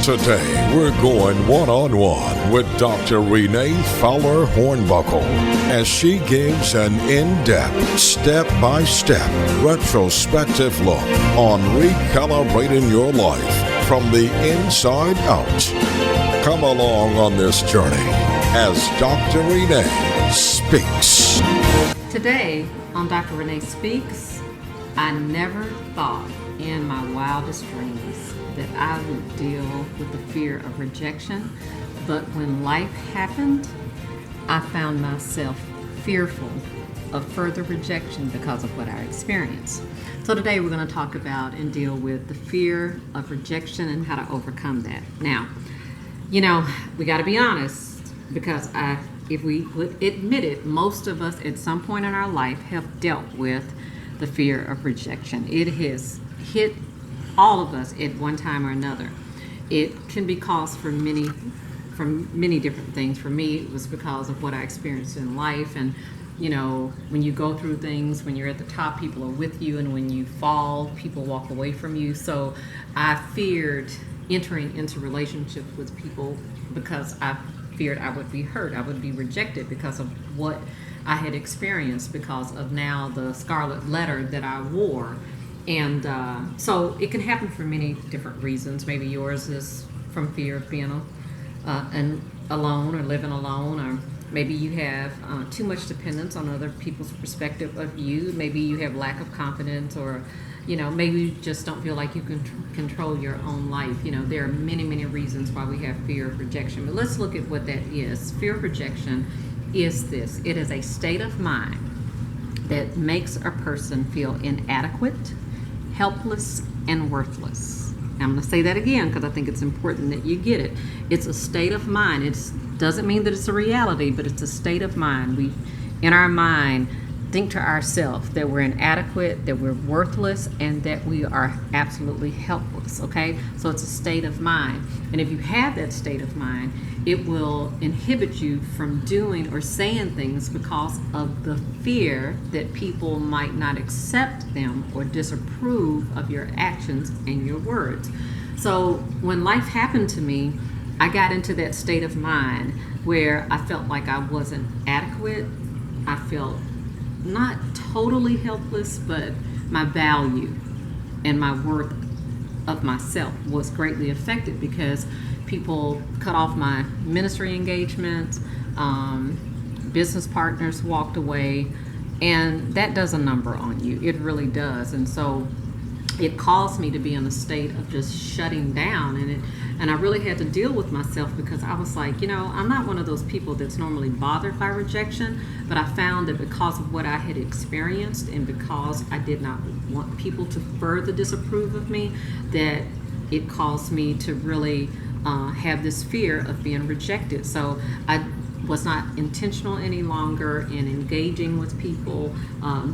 Today, we're going one-on-one with Dr. Renee Fowler Hornbuckle as she gives an in-depth, step-by-step, retrospective look on recalibrating your life from the inside out. Come along on this journey as Dr. Renee speaks. Today on Dr. Renee Speaks, I never thought in my wildest dreams that I would deal with the fear of rejection, but when life happened, I found myself fearful of further rejection because of what I experienced. So today we're going to talk about and deal with the fear of rejection and how to overcome that. Now, we got to be honest, because if we would admit it, most of us at some point in our life have dealt with the fear of rejection. It has hit all of us at one time or another. It can be caused from many different things. For me, it was because of what I experienced in life, and when you go through things, when you're at the top, people are with you, and when you fall, people walk away from you. So I feared entering into relationships with people because I feared I would be hurt, I would be rejected because of what I had experienced, because of now the scarlet letter that I wore. And so it can happen for many different reasons. Maybe yours is from fear of being alone or living alone, or maybe you have too much dependence on other people's perspective of you. Maybe you have lack of confidence, or maybe you just don't feel like you can control your own life. There are many reasons why we have fear of rejection. But let's look at what that is. Fear of rejection is this. It is a state of mind that makes a person feel inadequate, helpless, and worthless. I'm going to say that again because I think it's important that you get it. It's a state of mind. It doesn't mean that it's a reality, but it's a state of mind. We, in our mind, think to ourselves that we're inadequate, that we're worthless, and that we are absolutely helpless, okay? So it's a state of mind. And if you have that state of mind, it will inhibit you from doing or saying things because of the fear that people might not accept them or disapprove of your actions and your words. So when life happened to me, I got into that state of mind where I felt like I wasn't adequate. I felt not totally helpless, but my value and my worth of myself was greatly affected because people cut off my ministry engagements, business partners walked away, and that does a number on you. It really does. And so it caused me to be in a state of just shutting down, and I really had to deal with myself because I was like, I'm not one of those people that's normally bothered by rejection, but I found that because of what I had experienced and because I did not want people to further disapprove of me, that it caused me to really have this fear of being rejected. So I was not intentional any longer in engaging with people,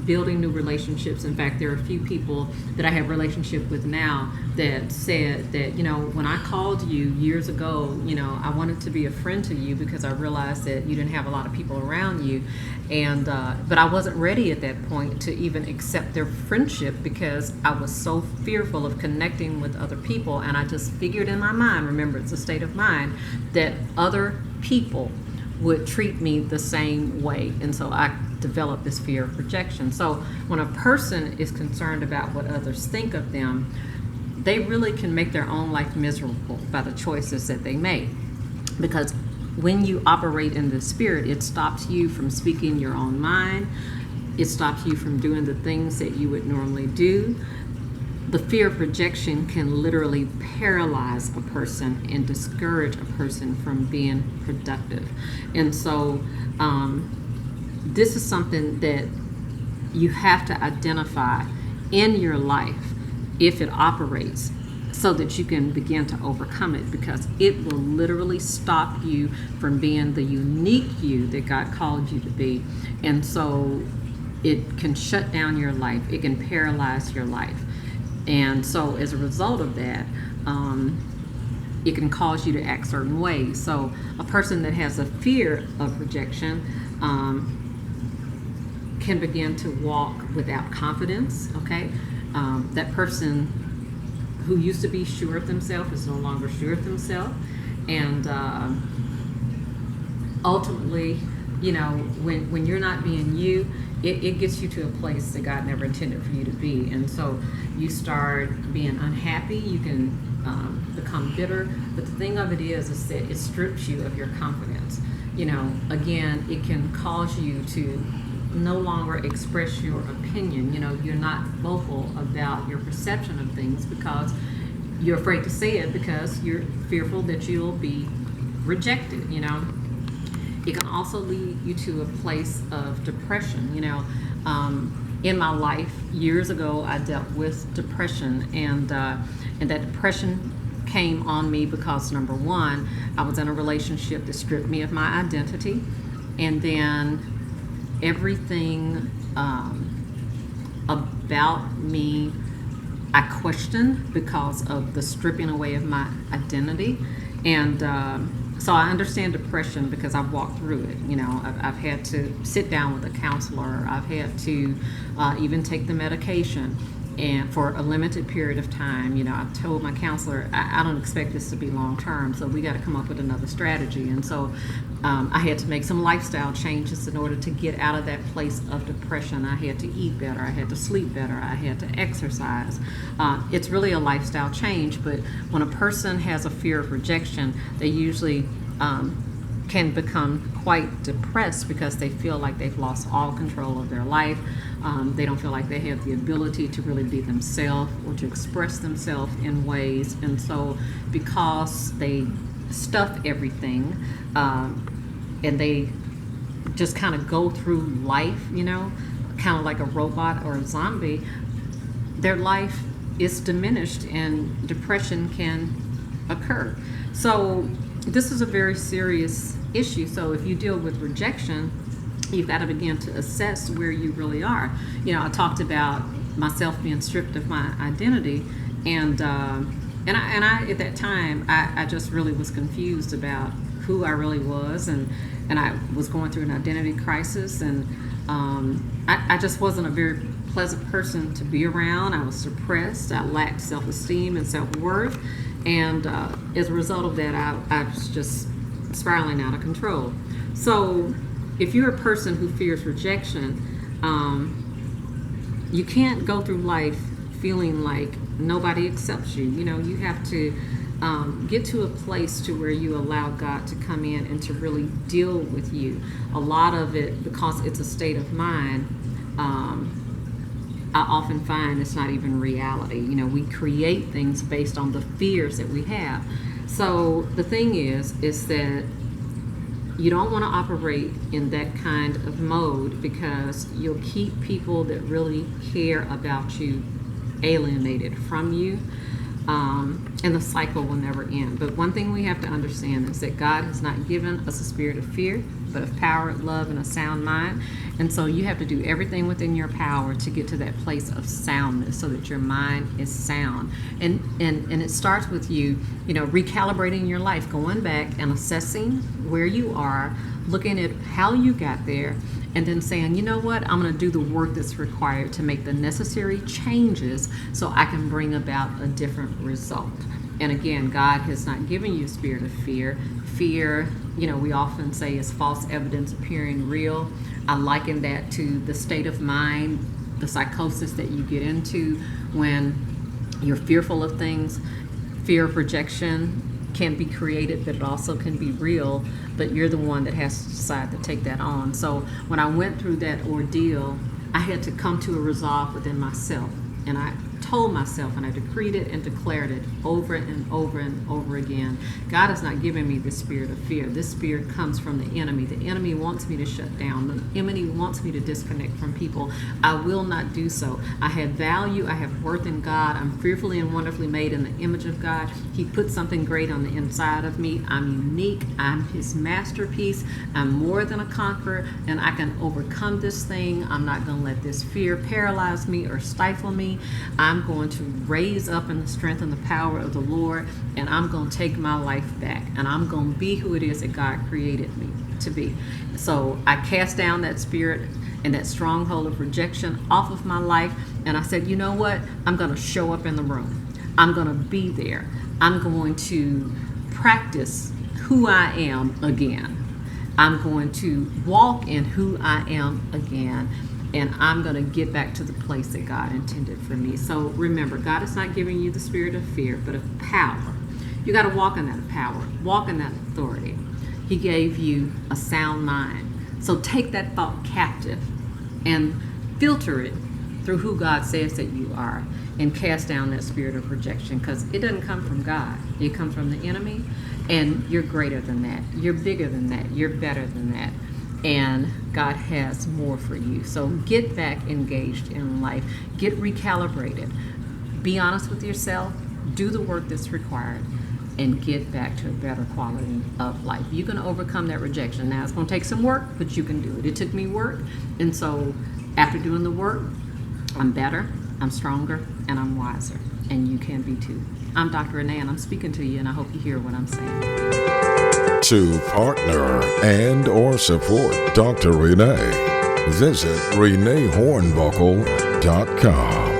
building new relationships. In fact, there are a few people that I have relationship with now that said that, when I called you years ago, I wanted to be a friend to you because I realized that you didn't have a lot of people around you. And but I wasn't ready at that point to even accept their friendship because I was so fearful of connecting with other people. And I just figured in my mind, remember, it's a state of mind, that other people would treat me the same way. And so I developed this fear of rejection. So when a person is concerned about what others think of them, they really can make their own life miserable by the choices that they make. Because when you operate in the spirit, it stops you from speaking your own mind. It stops you from doing the things that you would normally do. The fear of rejection can literally paralyze a person and discourage a person from being productive. And so this is something that you have to identify in your life if it operates, so that you can begin to overcome it, because it will literally stop you from being the unique you that God called you to be. And so it can shut down your life. It can paralyze your life. And so as a result of that, it can cause you to act certain ways. So a person that has a fear of rejection can begin to walk without confidence, okay? That person who used to be sure of themselves is no longer sure of themselves. And ultimately, when you're not being you, it gets you to a place that God never intended for you to be. And so you start being unhappy. You can become bitter. But the thing of it is that it strips you of your confidence. Again, it can cause you to no longer express your opinion. You're not vocal about your perception of things because you're afraid to say it because you're fearful that you'll be rejected. It can also lead you to a place of depression. In my life years ago, I dealt with depression, and that depression came on me because, number one, I was in a relationship that stripped me of my identity, and then everything about me I questioned because of the stripping away of my identity. And so I understand depression because I've walked through it. I've had to sit down with a counselor. I've had to even take the medication, and for a limited period of time. I've told my counselor, I don't expect this to be long term, so we got to come up with another strategy. And so I had to make some lifestyle changes in order to get out of that place of depression. I had to eat better, I had to sleep better, I had to exercise. It's really a lifestyle change, but when a person has a fear of rejection, they usually can become quite depressed because they feel like they've lost all control of their life. They don't feel like they have the ability to really be themselves or to express themselves in ways. And so because they stuff everything and they just kind of go through life, kind of like a robot or a zombie, their life is diminished and depression can occur. So this is a very serious issue. So if you deal with rejection, you've got to begin to assess where you really are. I talked about myself being stripped of my identity, and I at that time I just really was confused about who I really was, and I was going through an identity crisis, and I just wasn't a very pleasant person to be around. I was depressed. I lacked self-esteem and self-worth, and as a result of that, I was just spiraling out of control. So if you're a person who fears rejection, you can't go through life feeling like nobody accepts you. You have to get to a place to where you allow God to come in and to really deal with you. A lot of it, because it's a state of mind, I often find it's not even reality. We create things based on the fears that we have. So the thing is that you don't want to operate in that kind of mode because you'll keep people that really care about you alienated from you, and the cycle will never end. But one thing we have to understand is that God has not given us a spirit of fear, but of power, love, and a sound mind. And so you have to do everything within your power to get to that place of soundness so that your mind is sound. And it starts with you, recalibrating your life, going back and assessing where you are, looking at how you got there, and then saying, you know what, I'm going to do the work that's required to make the necessary changes so I can bring about a different result. And again, God has not given you a spirit of fear. Fear, we often say is false evidence appearing real. I liken that to the state of mind, the psychosis that you get into when you're fearful of things. Fear of rejection can be created, but it also can be real, but you're the one that has to decide to take that on. So when I went through that ordeal, I had to come to a resolve within myself, and I told myself, and I decreed it and declared it over and over and over again. God has not given me the spirit of fear. This spirit comes from the enemy. The enemy wants me to shut down. The enemy wants me to disconnect from people. I will not do so. I have value. I have worth in God. I'm fearfully and wonderfully made in the image of God. He put something great on the inside of me. I'm unique. I'm his masterpiece. I'm more than a conqueror, and I can overcome this thing. I'm not going to let this fear paralyze me or stifle me. I'm going to raise up in the strength and the power of the Lord, and I'm going to take my life back, and I'm going to be who it is that God created me to be. So I cast down that spirit and that stronghold of rejection off of my life, and I said, you know what? I'm going to show up in the room. I'm going to be there. I'm going to practice who I am again. I'm going to walk in who I am again. And I'm going to get back to the place that God intended for me. So remember, God is not giving you the spirit of fear, but of power. You got to walk in that power, walk in that authority. He gave you a sound mind. So take that thought captive and filter it through who God says that you are, and cast down that spirit of rejection, because it doesn't come from God. It comes from the enemy, and you're greater than that. You're bigger than that. You're better than that. And God has more for you. So get back engaged in life. Get recalibrated. Be honest with yourself. Do the work that's required, and get back to a better quality of life. You can overcome that rejection. Now, it's going to take some work, but you can do it. It took me work. And so after doing the work, I'm better, I'm stronger, and I'm wiser. And you can be too. I'm Dr. Renee, and I'm speaking to you, and I hope you hear what I'm saying. To partner and or support Dr. Renee, visit ReneeHornbuckle.com.